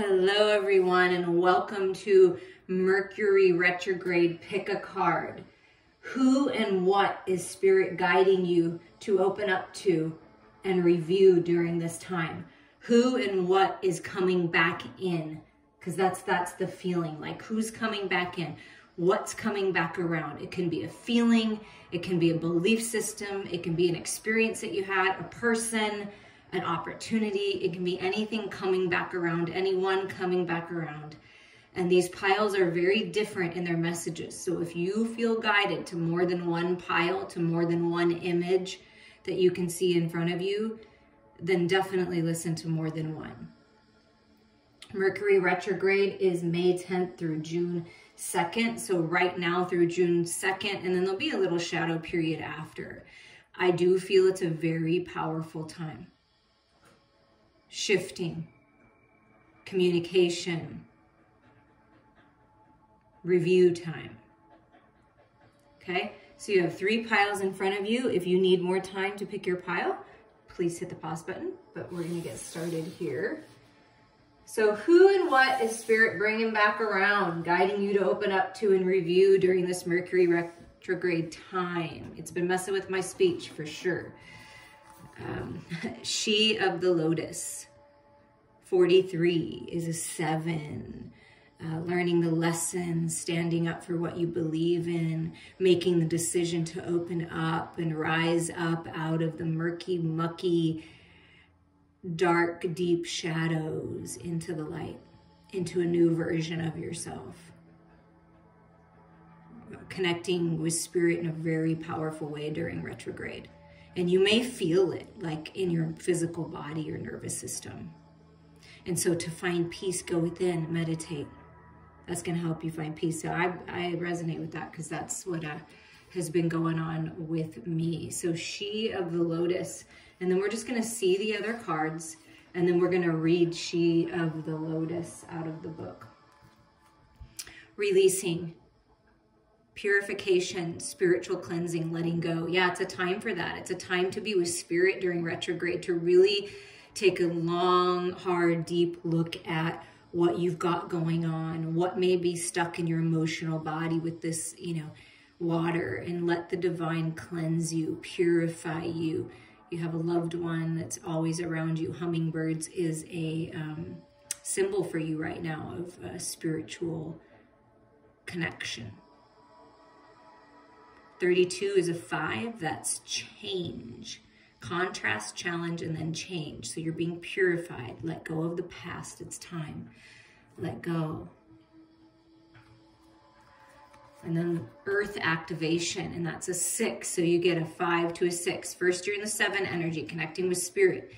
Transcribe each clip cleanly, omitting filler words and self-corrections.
Hello everyone, and welcome to Mercury Retrograde Pick a Card. Who and what is Spirit guiding you to open up to and review during this time? Who and what is coming back in? Because that's the feeling, like who's coming back in? What's coming back around? It can be a feeling, it can be a belief system, it can be an experience that you had, a person, an opportunity. It can be anything coming back around, anyone coming back around. And these piles are very different in their messages. So if you feel guided to more than one pile, to more than one image that you can see in front of you, then definitely listen to more than one. Mercury retrograde is May 10th through June 2nd. So right now through June 2nd, and then there'll be a little shadow period after. I do feel it's a very powerful time. Shifting, communication, review time. Okay, so you have 3 piles in front of you. If you need more time to pick your pile, please hit the pause button, but we're going to get started here. So who and what is Spirit bringing back around, guiding you to open up to and review during this Mercury retrograde time? It's been messing with my speech for sure. She of the Lotus, 43 is a 7. Learning the lessons, standing up for what you believe in, making the decision to open up and rise up out of the murky, mucky, dark, deep shadows into the light, into a new version of yourself. Connecting with Spirit in a very powerful way during retrograde. And you may feel it like in your physical body or nervous system. And so to find peace, go within, meditate. That's going to help you find peace. So I resonate with that because that's what has been going on with me. So She of the Lotus. And then we're just going to see the other cards. And then we're going to read She of the Lotus out of the book. Releasing. Purification, spiritual cleansing, letting go. Yeah, it's a time for that. It's a time to be with Spirit during retrograde, to really take a long, hard, deep look at what you've got going on, what may be stuck in your emotional body with this, water, and let the divine cleanse you, purify you. You have a loved one that's always around you. Hummingbirds is a symbol for you right now of a spiritual connection. 32 is a 5, that's change. Contrast, challenge, and then change. So you're being purified. Let go of the past. It's time. Let go. And then Earth activation, and that's a 6. So you get a 5 to a 6. First, you're in the 7 energy, connecting with Spirit,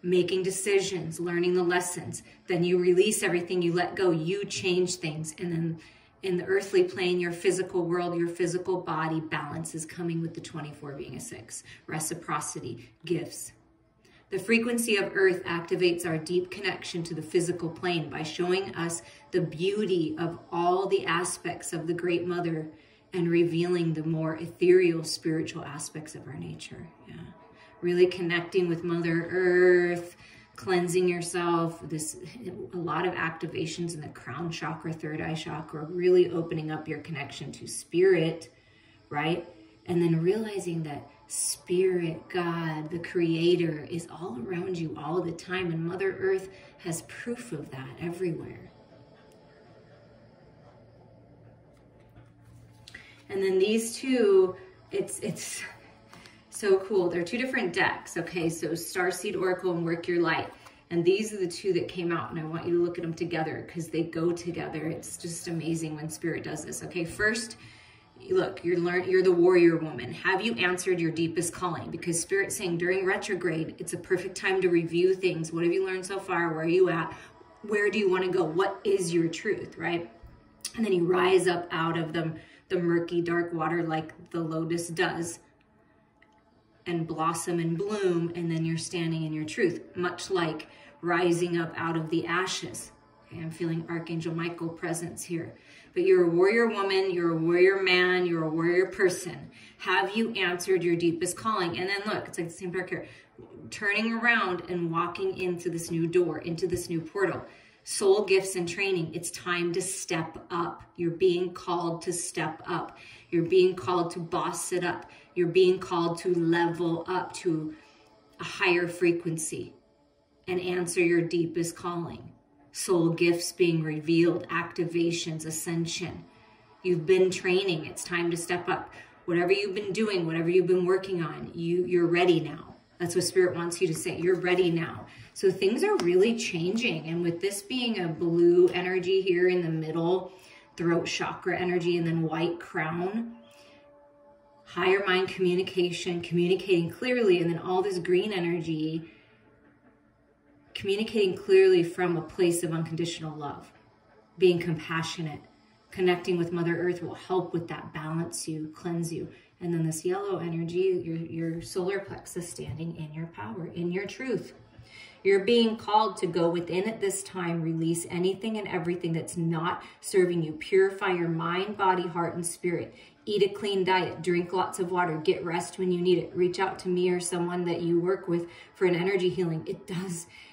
making decisions, learning the lessons. Then you release everything, you let go, you change things. And then in the earthly plane, your physical world, your physical body, balance is coming with the 24 being a 6. Reciprocity, gifts. The frequency of Earth activates our deep connection to the physical plane by showing us the beauty of all the aspects of the Great Mother and revealing the more ethereal spiritual aspects of our nature. Yeah, really connecting with Mother Earth, cleansing yourself, a lot of activations in the crown chakra, third eye chakra, really opening up your connection to Spirit, right? And then realizing that Spirit, God, the Creator, is all around you all the time, and Mother Earth has proof of that everywhere. And then these two, it's so cool. They're 2 different decks, okay? So Starseed Oracle and Work Your Light. And these are the 2 that came out, and I want you to look at them together because they go together. It's just amazing when Spirit does this, okay? First, look, you're the warrior woman. Have you answered your deepest calling? Because Spirit's saying during retrograde, it's a perfect time to review things. What have you learned so far? Where are you at? Where do you want to go? What is your truth, right? And then you rise up out of the murky, dark water like the lotus does, and blossom and bloom, and then you're standing in your truth, much like rising up out of the ashes. Okay, I'm feeling Archangel Michael presence here. But you're a warrior woman, you're a warrior man, you're a warrior person. Have you answered your deepest calling? And then look, it's like the same dark here. Turning around and walking into this new door, into this new portal. Soul gifts and training. It's time to step up. You're being called to step up. You're being called to boss it up. You're being called to level up to a higher frequency and answer your deepest calling. Soul gifts being revealed, activations, ascension. You've been training. It's time to step up. Whatever you've been doing, whatever you've been working on, you're ready now. That's what Spirit wants you to say. You're ready now. So things are really changing. And with this being a blue energy here in the middle, throat chakra energy, and then white crown, higher mind communication, communicating clearly, and then all this green energy, communicating clearly from a place of unconditional love, being compassionate, connecting with Mother Earth will help with that, balance you, cleanse you. And then this yellow energy, your solar plexus standing in your power, in your truth. You're being called to go within at this time, release anything and everything that's not serving you. Purify your mind, body, heart, and spirit. Eat a clean diet, drink lots of water, get rest when you need it. Reach out to me or someone that you work with for an energy healing.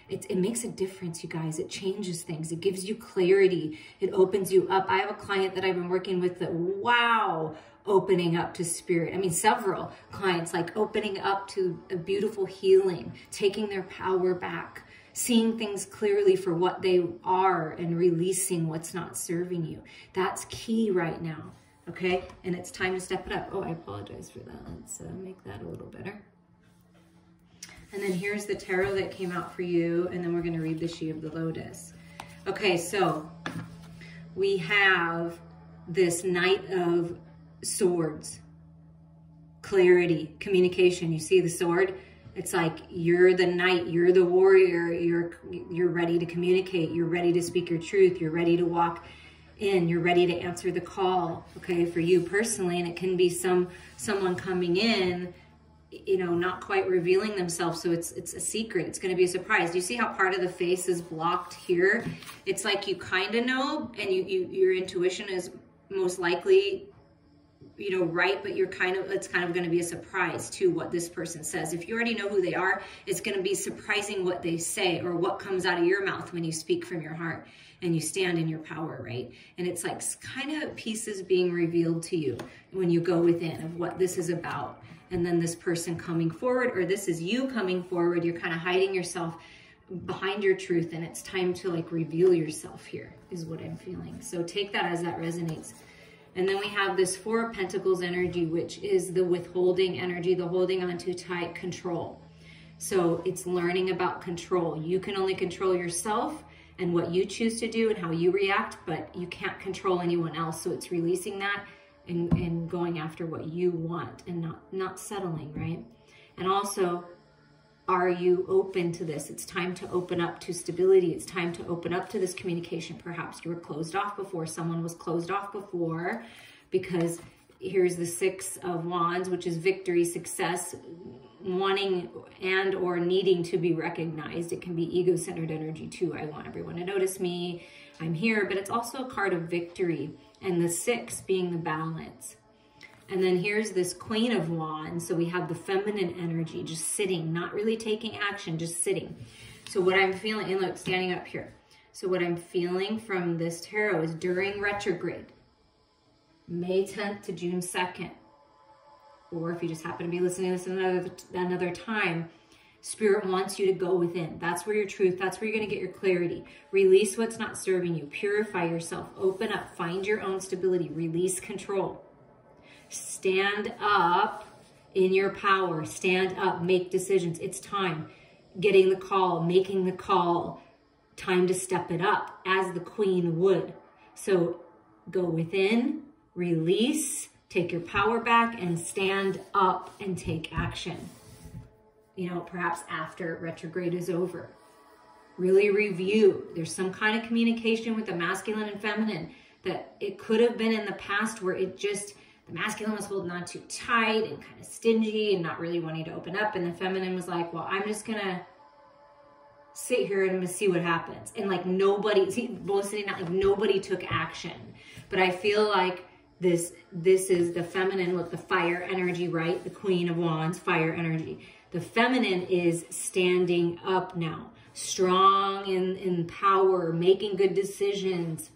It makes a difference, you guys. It changes things. It gives you clarity. It opens you up. I have a client that I've been working with that, wow, opening up to spirit. I mean, several clients, like opening up to a beautiful healing, taking their power back, seeing things clearly for what they are and releasing what's not serving you. That's key right now, okay? And it's time to step it up. Oh, I apologize for that. Let's make that a little better. And then here's the tarot that came out for you, and then we're going to read the She of the Lotus. Okay, so we have this Knight of Swords, clarity, communication. You see the sword? It's like you're the knight, you're the warrior, you're ready to communicate, you're ready to speak your truth, you're ready to walk in, you're ready to answer the call, okay, for you personally. And it can be someone coming in, you know, not quite revealing themselves, so it's a secret. It's going to be a surprise. Do you see how part of the face is blocked here? It's like you kind of know, and your intuition is most likely, you know, right, but it's kind of going to be a surprise to what this person says. If you already know who they are, it's going to be surprising what they say or what comes out of your mouth when you speak from your heart and you stand in your power, right? And it's like kind of pieces being revealed to you when you go within of what this is about. And then this person coming forward, or this is you coming forward, you're kind of hiding yourself behind your truth, and it's time to like reveal yourself here, is what I'm feeling. So take that as that resonates. And then we have this Four of Pentacles energy, which is the withholding energy, the holding on to tight control. So it's learning about control. You can only control yourself and what you choose to do and how you react, but you can't control anyone else. So it's releasing that and going after what you want and not settling, right? And also, are you open to this? It's time to open up to stability. It's time to open up to this communication. Perhaps you were closed off before. Someone was closed off before, because here's the Six of Wands, which is victory, success, wanting and or needing to be recognized. It can be ego-centered energy too. I want everyone to notice me. I'm here, but it's also a card of victory. And the Six being the balance. And then here's this Queen of Wands. So we have the feminine energy, just sitting, not really taking action, just sitting. So what I'm feeling, and look, standing up here. So what I'm feeling from this tarot is during retrograde, May 10th to June 2nd, or if you just happen to be listening to this another time, Spirit wants you to go within. That's where your truth, that's where you're going to get your clarity. Release what's not serving you. Purify yourself. Open up. Find your own stability. Release control. Stand up in your power. Stand up. Make decisions. It's time. Getting the call. Making the call. Time to step it up as the Queen would. So go within. Release. Take your power back and stand up and take action. You know, perhaps after retrograde is over. Really review. There's some kind of communication with the masculine and feminine that it could have been in the past where it just, the masculine was holding on too tight and kind of stingy and not really wanting to open up. And the feminine was like, well, I'm just going to sit here and I'm going to see what happens. And like nobody, see, both sitting out, like nobody took action. But I feel like this is the feminine with the fire energy, right? The Queen of Wands, fire energy. The feminine is standing up now, strong in power, making good decisions,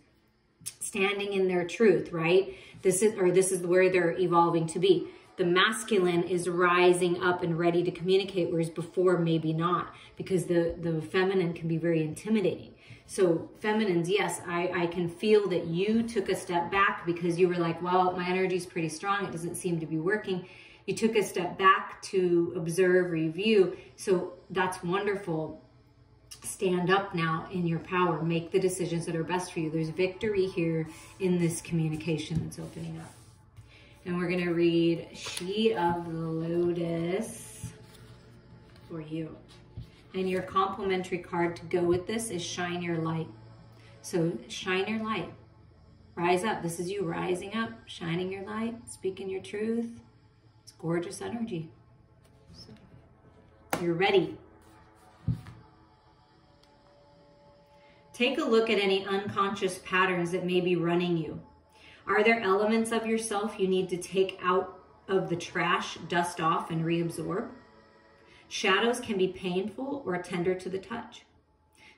standing in their truth, right? This is where they're evolving to be. The masculine is rising up and ready to communicate, whereas before maybe not, because the feminine can be very intimidating. So feminines, yes, I can feel that you took a step back because you were like, well, my energy is pretty strong. It doesn't seem to be working. You took a step back to observe, review. So that's wonderful. Stand up now in your power. Make the decisions that are best for you. There's victory here in this communication that's opening up. And we're going to read She of the Lotus for you. And your complimentary card to go with this is Shine Your Light. So shine your light. Rise up. This is you rising up, shining your light, speaking your truth. It's gorgeous energy. So you're ready. Take a look at any unconscious patterns that may be running you. Are there elements of yourself you need to take out of the trash, dust off, and reabsorb? Shadows can be painful or tender to the touch.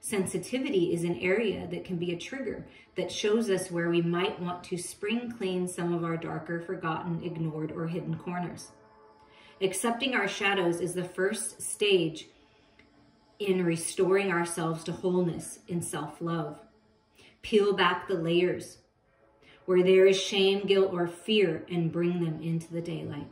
Sensitivity is an area that can be a trigger that shows us where we might want to spring clean some of our darker, forgotten, ignored, or hidden corners. Accepting our shadows is the first stage in restoring ourselves to wholeness in self-love. Peel back the layers where there is shame, guilt, or fear, and bring them into the daylight.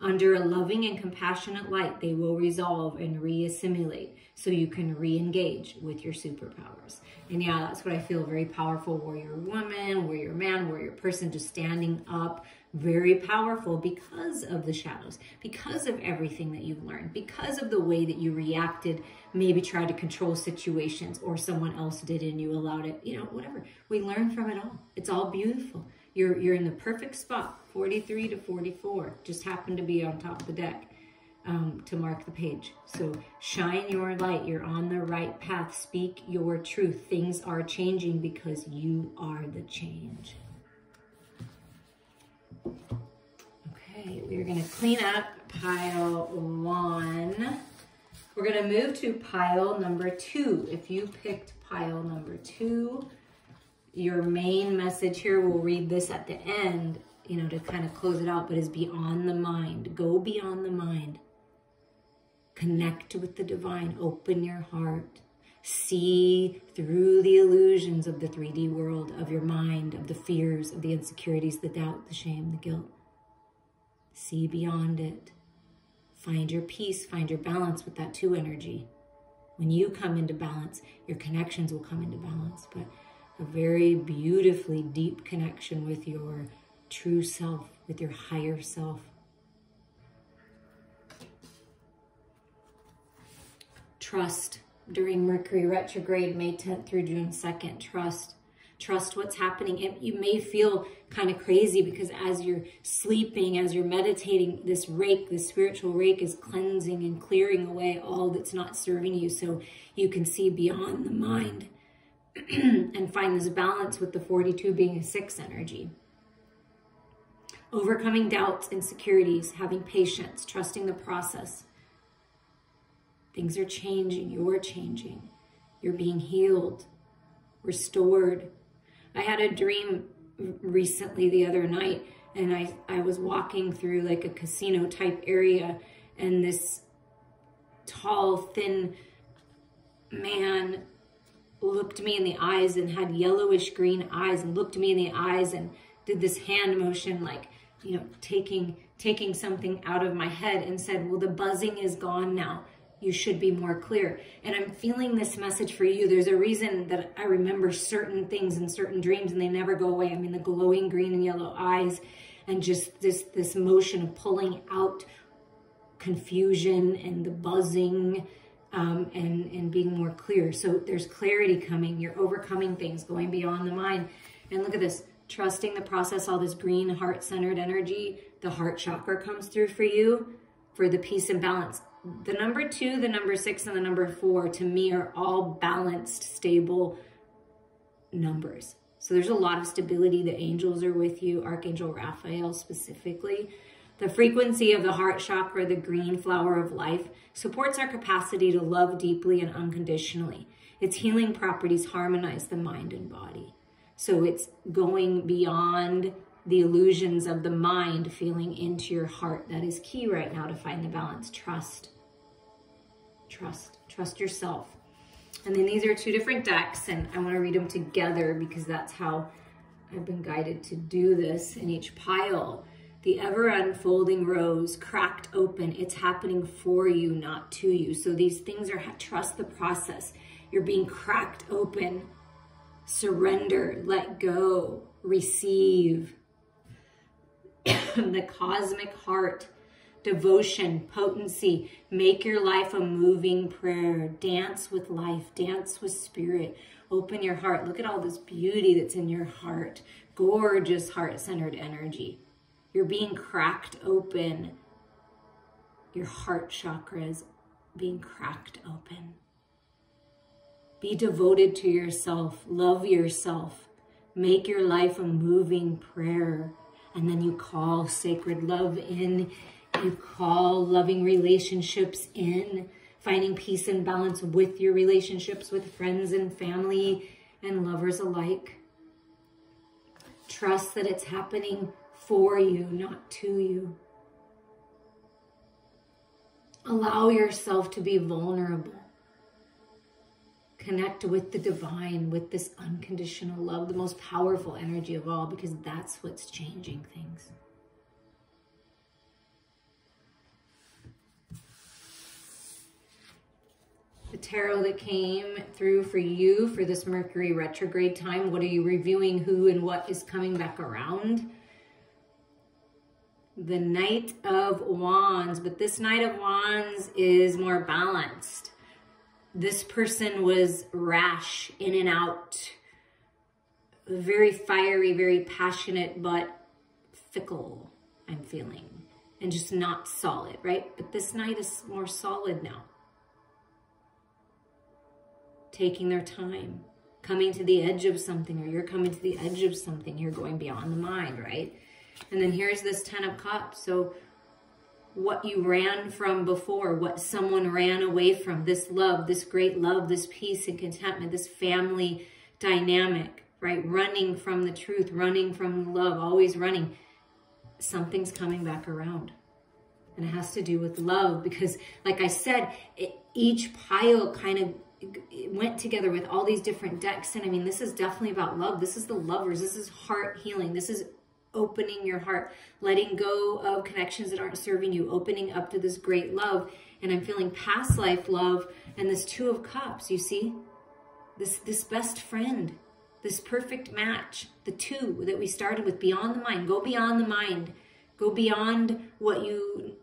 Under a loving and compassionate light, they will resolve and re-assimilate so you can re-engage with your superpowers. And yeah, that's what I feel, very powerful warrior woman, warrior man, warrior person, just standing up, very powerful because of the shadows, because of everything that you've learned, because of the way that you reacted, maybe tried to control situations or someone else did and you allowed it, you know, whatever. We learn from it all. It's all beautiful. You're in the perfect spot, 43 to 44, just happened to be on top of the deck to mark the page. So shine your light. You're on the right path. Speak your truth. Things are changing because you are the change. Okay, we're going to clean up pile 1. We're going to move to pile number 2. If you picked pile number 2, your main message here, we'll read this at the end, you know, to kind of close it out, but is beyond the mind. Go beyond the mind. Connect with the divine. Open your heart. See through the illusions of the 3D world, of your mind, of the fears, of the insecurities, the doubt, the shame, the guilt. See beyond it. Find your peace, find your balance with that 2 energy. When you come into balance, your connections will come into balance, but a very beautifully deep connection with your true self, with your higher self. Trust during Mercury Retrograde, May 10th through June 2nd. Trust what's happening. You may feel kind of crazy because as you're sleeping, as you're meditating, this rake, this spiritual rake is cleansing and clearing away all that's not serving you so you can see beyond the mind and find this balance with the 42 being a 6 energy. Overcoming doubts, insecurities, having patience, trusting the process. Things are changing. You're changing. You're being healed, restored. I had a dream recently the other night, and I was walking through like a casino type area, and this tall, thin man looked me in the eyes and had yellowish green eyes and looked me in the eyes and did this hand motion like, you know, taking something out of my head and said, well, the buzzing is gone now. You should be more clear. And I'm feeling this message for you. There's a reason that I remember certain things and certain dreams and they never go away. I mean, the glowing green and yellow eyes and just this motion of pulling out confusion and the buzzing and being more clear. So there's clarity coming. You're overcoming things, going beyond the mind. And look at this, trusting the process, all this green heart-centered energy. The heart chakra comes through for you for the peace and balance. The number 2, the number 6, and the number 4, to me, are all balanced, stable numbers. So there's a lot of stability. The angels are with you, Archangel Raphael specifically. The frequency of the heart chakra, the green flower of life, supports our capacity to love deeply and unconditionally. Its healing properties harmonize the mind and body. So it's going beyond the illusions of the mind, feeling into your heart. That is key right now to find the balance. Trust. Trust yourself. And then these are two different decks, and I want to read them together because that's how I've been guided to do this. In each pile, the ever unfolding rose, cracked open. It's happening for you, not to you. So these things are, trust the process. You're being cracked open. Surrender, let go, receive. The cosmic heart, devotion, potency. Make your life a moving prayer. Dance with life, dance with spirit. Open your heart. Look at all this beauty that's in your heart. Gorgeous heart-centered energy. You're being cracked open. Your heart chakra is being cracked open. Be devoted to yourself. Love yourself. Make your life a moving prayer. And then you call sacred love in. You call loving relationships in. Finding peace and balance with your relationships with friends and family and lovers alike. Trust that it's happening for you, not to you. Allow yourself to be vulnerable. Connect with the divine, with this unconditional love, the most powerful energy of all, because that's what's changing things. The tarot that came through for you for this Mercury retrograde time. What are you reviewing? Who and what is coming back around? The Knight of Wands. But this Knight of Wands is more balanced. This person was rash, in and out. Very fiery, very passionate, but fickle, I'm feeling. And just not solid, right? But this Knight is more solid now. Taking their time, coming to the edge of something, or you're coming to the edge of something. You're going beyond the mind, right? And then here's this 10 of Cups. So what you ran from before, what someone ran away from, this love, this great love, this peace and contentment, this family dynamic, right? Running from the truth, running from love, always running. Something's coming back around. And it has to do with love because, like I said, each pile kind of went together with all these different decks. And I mean, this is definitely about love. This is the lovers. This is heart healing. This is opening your heart, letting go of connections that aren't serving you, opening up to this great love. And I'm feeling past life love and this 2 of Cups, you see? This best friend, this perfect match, the 2 that we started with, beyond the mind. Go beyond the mind. Go beyond what you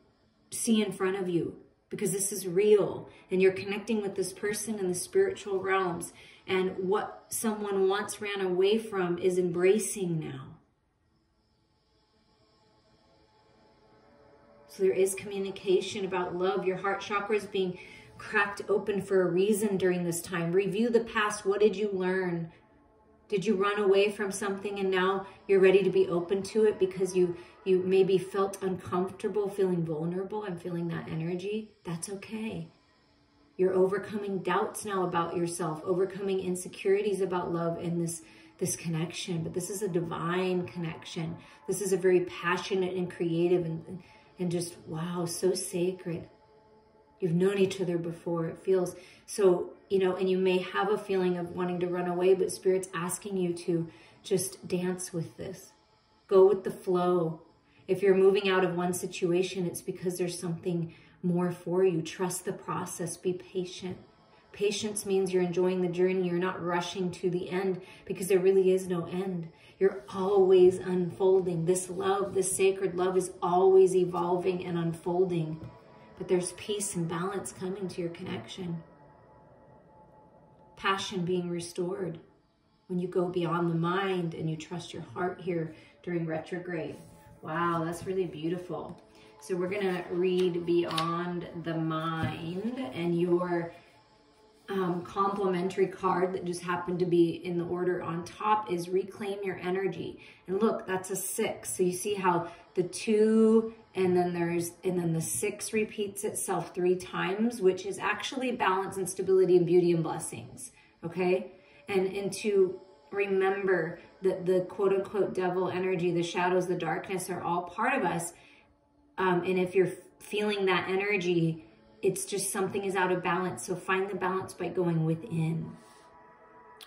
see in front of you. Because this is real and you're connecting with this person in the spiritual realms. And what someone once ran away from is embracing now. So there is communication about love. Your heart chakra is being cracked open for a reason during this time. Review the past. What did you learn? Did you run away from something and now you're ready to be open to it because you maybe felt uncomfortable, feeling vulnerable? I'm feeling that energy. That's okay. You're overcoming doubts now about yourself, overcoming insecurities about love and this connection. But this is a divine connection. This is a very passionate and creative and just, wow, so sacred. You've known each other before. It feels so, and you may have a feeling of wanting to run away, but Spirit's asking you to just dance with this. Go with the flow. If you're moving out of one situation, it's because there's something more for you. Trust the process. Be patient. Patience means you're enjoying the journey. You're not rushing to the end because there really is no end. You're always unfolding. This love, this sacred love is always evolving and unfolding. But there's peace and balance coming to your connection. Passion being restored when you go beyond the mind and you trust your heart here during retrograde. Wow, that's really beautiful. So we're going to read beyond the mind and your complementary card that just happened to be in the order on top is Reclaim Your Energy. And look, that's a 6. So you see how the 2 and then the 6 repeats itself 3 times, which is actually balance and stability and beauty and blessings. Okay? And to remember that the quote unquote devil energy, the shadows, the darkness are all part of us. And if you're feeling that energy, it's just something is out of balance. So find the balance by going within.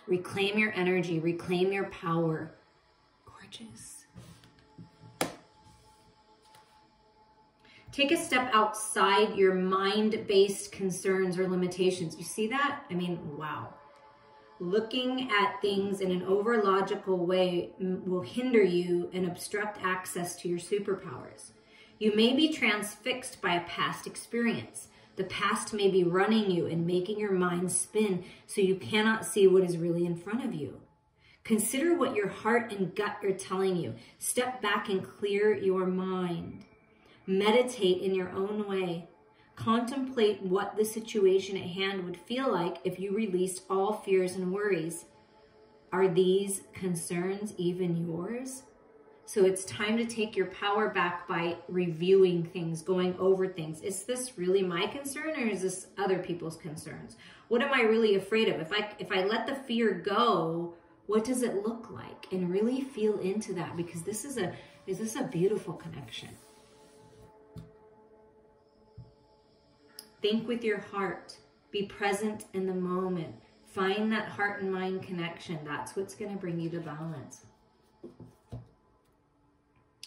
Reclaim your energy, reclaim your power. Gorgeous. Take a step outside your mind-based concerns or limitations. You see that? I mean, wow. Looking at things in an over-logical way will hinder you and obstruct access to your superpowers. You may be transfixed by a past experience. The past may be running you and making your mind spin so you cannot see what is really in front of you. Consider what your heart and gut are telling you. Step back and clear your mind. Meditate in your own way. Contemplate what the situation at hand would feel like if you released all fears and worries. Are these concerns even yours? So it's time to take your power back by reviewing things, going over things. Is this really my concern or is this other people's concerns? What am I really afraid of? If I let the fear go, what does it look like? And really feel into that, because this is a beautiful connection. Think with your heart. Be present in the moment. Find that heart and mind connection. That's what's going to bring you to balance.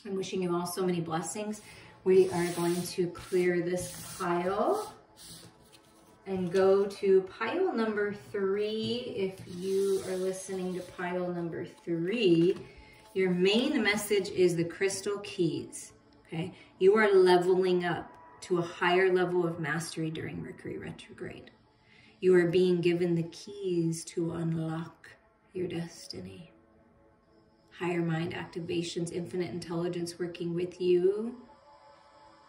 I'm wishing you all so many blessings. We are going to clear this pile and go to pile number 3. If you are listening to pile number 3, your main message is the crystal keys. Okay, you are leveling up to a higher level of mastery during Mercury retrograde. You are being given the keys to unlock your destiny. Higher mind activations, infinite intelligence working with you.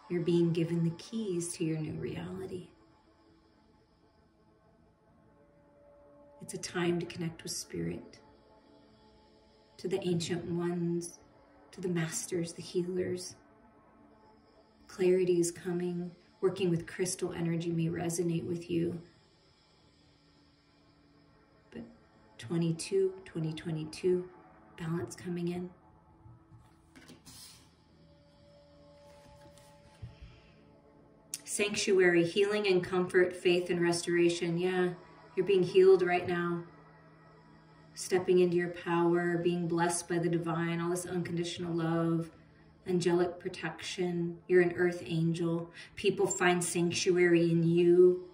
You're being given the keys to your new reality. It's a time to connect with spirit, to the ancient ones, to the masters, the healers. Clarity is coming. Working with crystal energy may resonate with you. But 2022, balance coming in. Sanctuary, healing and comfort, faith and restoration. Yeah, you're being healed right now. Stepping into your power, being blessed by the divine, all this unconditional love, angelic protection. You're an earth angel. People find sanctuary in you.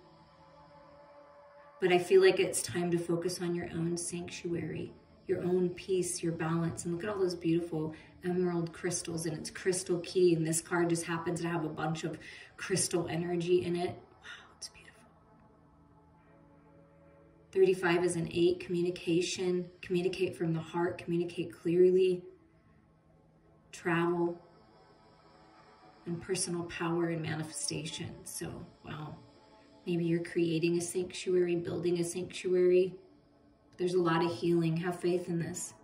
But I feel like it's time to focus on your own sanctuary, your own peace, your balance. And look at all those beautiful emerald crystals, and it's crystal key. And this card just happens to have a bunch of crystal energy in it. Wow, it's beautiful. 35 is an 8, communication. Communicate from the heart, communicate clearly. Travel and personal power and manifestation. So, wow. Maybe you're creating a sanctuary, building a sanctuary. There's a lot of healing. Have faith in this.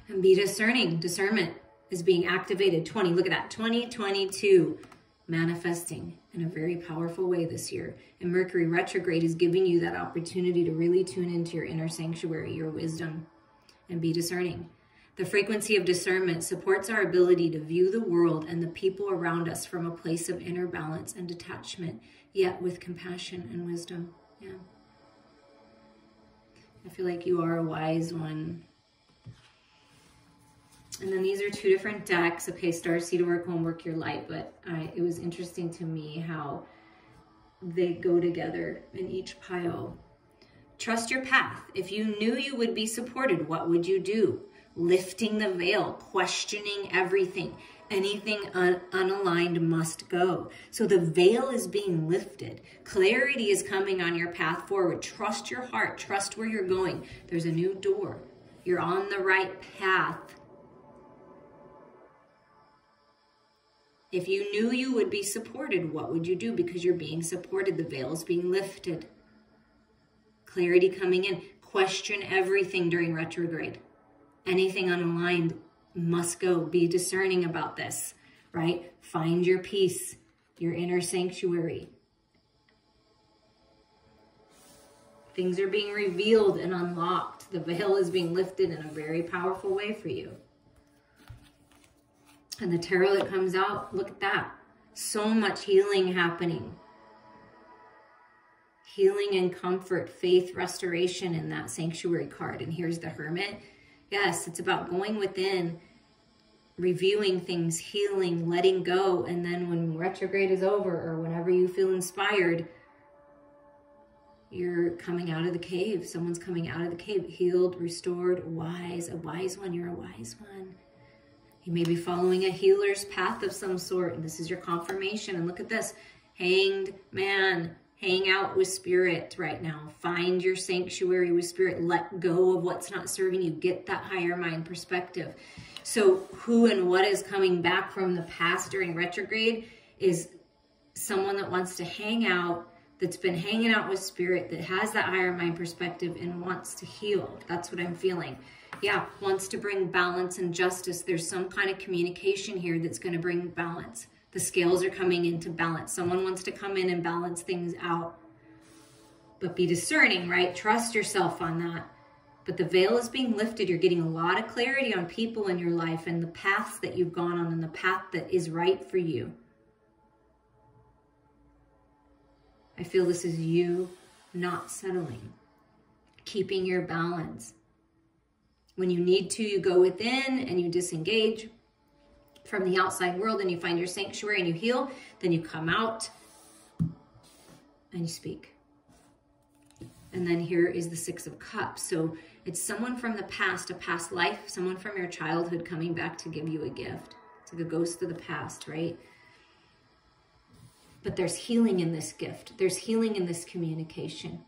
And be discerning. Discernment is being activated. 20, look at that. 2022, manifesting in a very powerful way this year. And Mercury retrograde is giving you that opportunity to really tune into your inner sanctuary, your wisdom, and be discerning. The frequency of discernment supports our ability to view the world and the people around us from a place of inner balance and detachment, yet with compassion and wisdom. Yeah. I feel like you are a wise one. And then these are 2 different decks. Okay, Starseed, Work Home, Work Your Light. But it was interesting to me how they go together in each pile. Trust your path. If you knew you would be supported, what would you do? Lifting the veil, questioning everything. Anything unaligned must go. So the veil is being lifted. Clarity is coming on your path forward. Trust your heart. Trust where you're going. There's a new door. You're on the right path. If you knew you would be supported, what would you do? Because you're being supported. The veil is being lifted. Clarity coming in. Question everything during retrograde. Anything unaligned must go. Be discerning about this, right? Find your peace, your inner sanctuary. Things are being revealed and unlocked. The veil is being lifted in a very powerful way for you. And the tarot that comes out, look at that. So much healing happening. Healing and comfort, faith, restoration in that sanctuary card. And here's the Hermit. Yes, it's about going within, reviewing things, healing, letting go. And then when retrograde is over or whenever you feel inspired, you're coming out of the cave. Someone's coming out of the cave, healed, restored, wise, a wise one. You're a wise one. You may be following a healer's path of some sort. And this is your confirmation. And look at this. Hanged man. Hang out with spirit right now. Find your sanctuary with spirit. Let go of what's not serving you. Get that higher mind perspective. So who and what is coming back from the past during retrograde is someone that wants to hang out, that's been hanging out with spirit, that has that higher mind perspective and wants to heal. That's what I'm feeling. Yeah, wants to bring balance and justice. There's some kind of communication here that's going to bring balance. The scales are coming into balance. Someone wants to come in and balance things out. But be discerning, right? Trust yourself on that. But the veil is being lifted. You're getting a lot of clarity on people in your life and the paths that you've gone on and the path that is right for you. I feel this is you not settling, keeping your balance. When you need to, you go within and you disengage from the outside world and you find your sanctuary and you heal. Then you come out and you speak. And then here is the Six of Cups. So it's someone from the past, a past life, someone from your childhood coming back to give you a gift. It's like a ghost of the past, right? But there's healing in this gift. There's healing in this communication.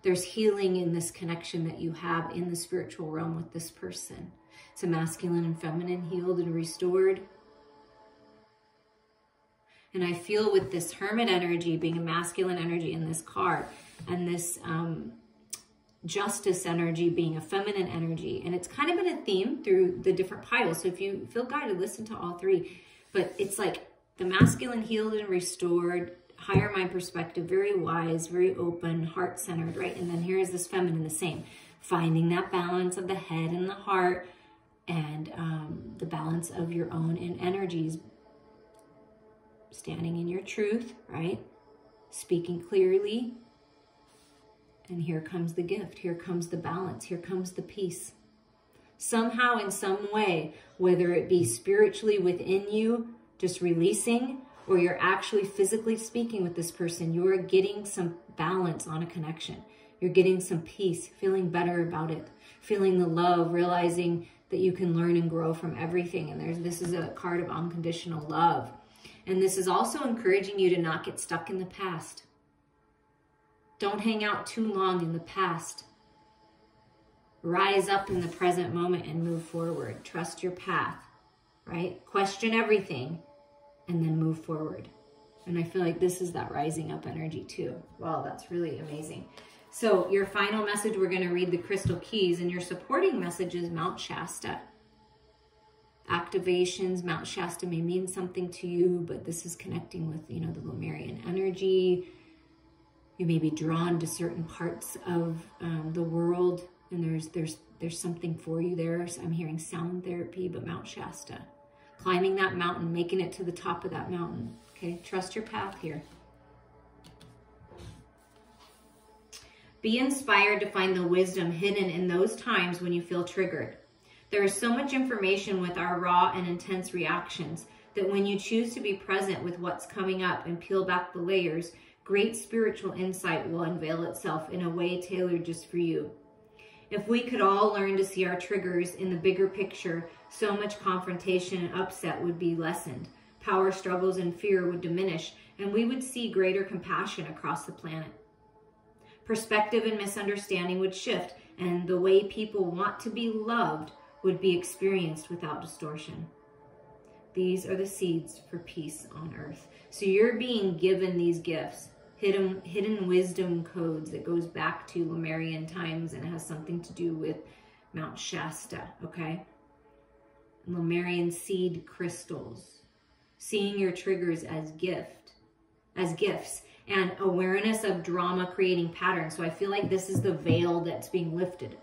There's healing in this connection that you have in the spiritual realm with this person. It's a masculine and feminine, healed and restored. And I feel with this Hermit energy being a masculine energy in this card, and this Justice energy being a feminine energy. And it's kind of been a theme through the different piles. So if you feel guided, listen to all three. But it's like the masculine, healed and restored, higher mind perspective, very wise, very open, heart-centered, right? And then here is this feminine, the same. Finding that balance of the head and the heart, and the balance of your own and energies. Standing in your truth, right? Speaking clearly. And here comes the gift. Here comes the balance. Here comes the peace. Somehow, in some way, whether it be spiritually within you, just releasing, or you're actually physically speaking with this person, you're getting some balance on a connection. You're getting some peace, feeling better about it, feeling the love, realizing that you can learn and grow from everything. And this is a card of unconditional love. And this is also encouraging you to not get stuck in the past. Don't hang out too long in the past. Rise up in the present moment and move forward. Trust your path, right? Question everything and then move forward. And I feel like this is that rising up energy too. Wow, that's really amazing. So your final message, we're going to read the crystal keys, and your supporting message is Mount Shasta. Activations, Mount Shasta may mean something to you, but this is connecting with, the Lemurian energy. You may be drawn to certain parts of the world, and there's something for you there. So I'm hearing sound therapy, but Mount Shasta. Climbing that mountain, making it to the top of that mountain. Okay, trust your path here. Be inspired to find the wisdom hidden in those times when you feel triggered. There is so much information with our raw and intense reactions that when you choose to be present with what's coming up and peel back the layers, great spiritual insight will unveil itself in a way tailored just for you. If we could all learn to see our triggers in the bigger picture, so much confrontation and upset would be lessened. Power struggles and fear would diminish, and we would see greater compassion across the planet. Perspective and misunderstanding would shift, and the way people want to be loved would be experienced without distortion. These are the seeds for peace on earth. So you're being given these gifts, hidden wisdom codes that goes back to Lemurian times and has something to do with Mount Shasta, okay? Lemurian seed crystals. Seeing your triggers as gifts, and awareness of drama creating patterns. So I feel like this is the veil that's being lifted.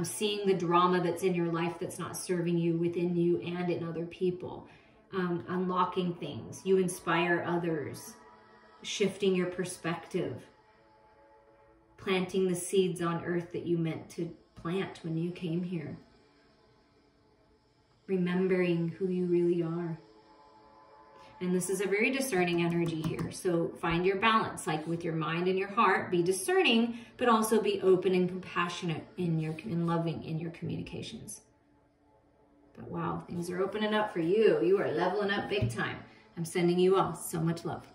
Seeing the drama that's in your life that's not serving you within you and in other people. Unlocking things. You inspire others. Shifting your perspective. Planting the seeds on earth that you meant to plant when you came here. Remembering who you really are. And this is a very discerning energy here. So find your balance, like with your mind and your heart, be discerning, but also be open and compassionate and loving in your communications. But wow, things are opening up for you. You are leveling up big time. I'm sending you all so much love.